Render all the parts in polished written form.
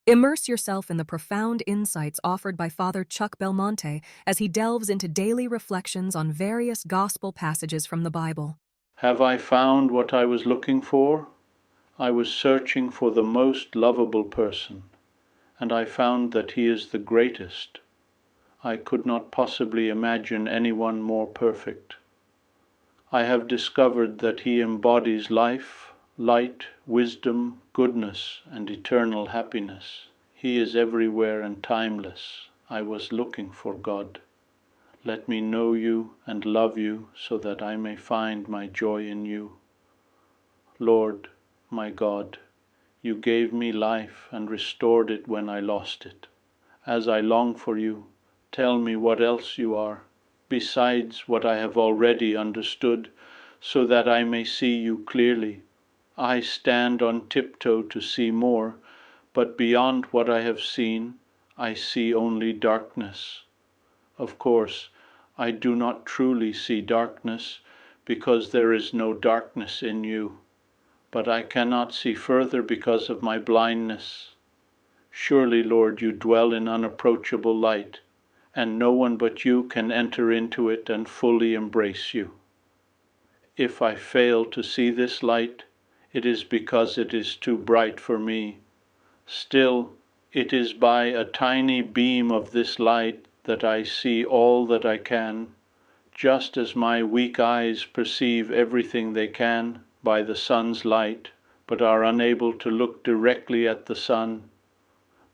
Immerse yourself in the profound insights offered by Father Chuck Belmonte as he delves into daily reflections on various gospel passages from the Bible. Have I found what I was looking for? I was searching for the most lovable person, and I found that he is the greatest. I could not possibly imagine anyone more perfect. I have discovered that he embodies life, light, wisdom, goodness, and eternal happiness. He is everywhere and timeless. I was looking for God. Let me know you and love you so that I may find my joy in you. Lord, my God, you gave me life and restored it when I lost it. As I long for you, tell me what else you are, besides what I have already understood, so that I may see you clearly. I stand on tiptoe to see more, but beyond what I have seen, I see only darkness. Of course, I do not truly see darkness, because there is no darkness in you, but I cannot see further because of my blindness. Surely, Lord, you dwell in unapproachable light, and no one but you can enter into it and fully embrace you. If I fail to see this light, it is because it is too bright for me. Still, it is by a tiny beam of this light that I see all that I can, just as my weak eyes perceive everything they can by the sun's light, but are unable to look directly at the sun.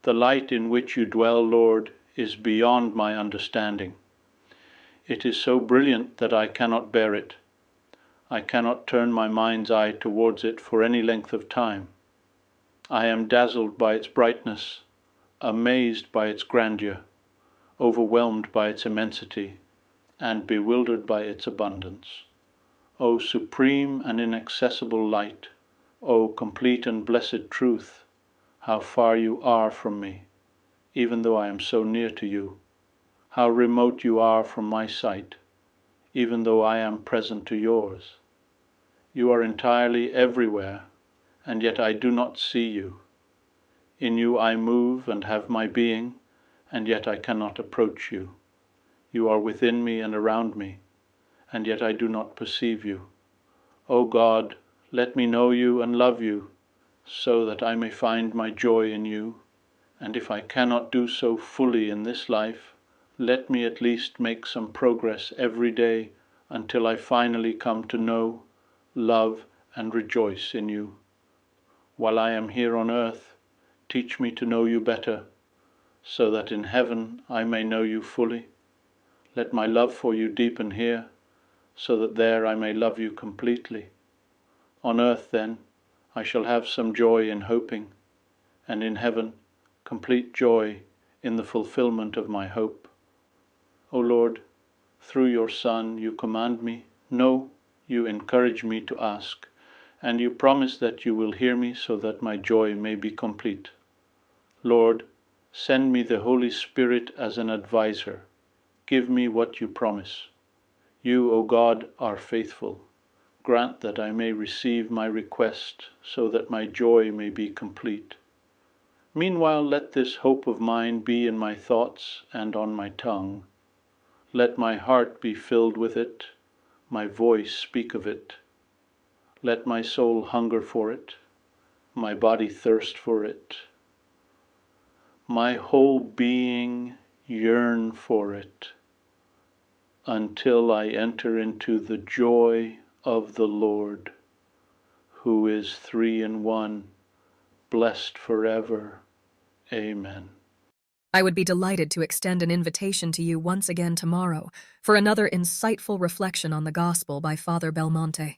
The light in which you dwell, Lord, is beyond my understanding. It is so brilliant that I cannot bear it. I cannot turn my mind's eye towards it for any length of time. I am dazzled by its brightness, amazed by its grandeur, overwhelmed by its immensity, and bewildered by its abundance. O supreme and inaccessible light, O complete and blessed truth, how far you are from me, even though I am so near to you. How remote you are from my sight, even though I am present to yours. You are entirely everywhere, and yet I do not see you. In you I move and have my being, and yet I cannot approach you. You are within me and around me, and yet I do not perceive you. O God, let me know you and love you, so that I may find my joy in you, and if I cannot do so fully in this life, let me at least make some progress every day until I finally come to know, love, and rejoice in you. While I am here on earth, teach me to know you better, so that in heaven I may know you fully. Let my love for you deepen here, so that there I may love you completely. On earth, then, I shall have some joy in hoping, and in heaven, complete joy in the fulfillment of my hope. O Lord, through your Son you command me, no, you encourage me to ask, and you promise that you will hear me so that my joy may be complete. Lord, send me the Holy Spirit as an adviser. Give me what you promise. You, O God, are faithful. Grant that I may receive my request so that my joy may be complete. Meanwhile, let this hope of mine be in my thoughts and on my tongue. Let my heart be filled with it, my voice speak of it. Let my soul hunger for it, my body thirst for it, my whole being yearn for it, until I enter into the joy of the Lord, who is three in one, blessed forever. Amen. I would be delighted to extend an invitation to you once again tomorrow for another insightful reflection on the Gospel by Father Belmonte.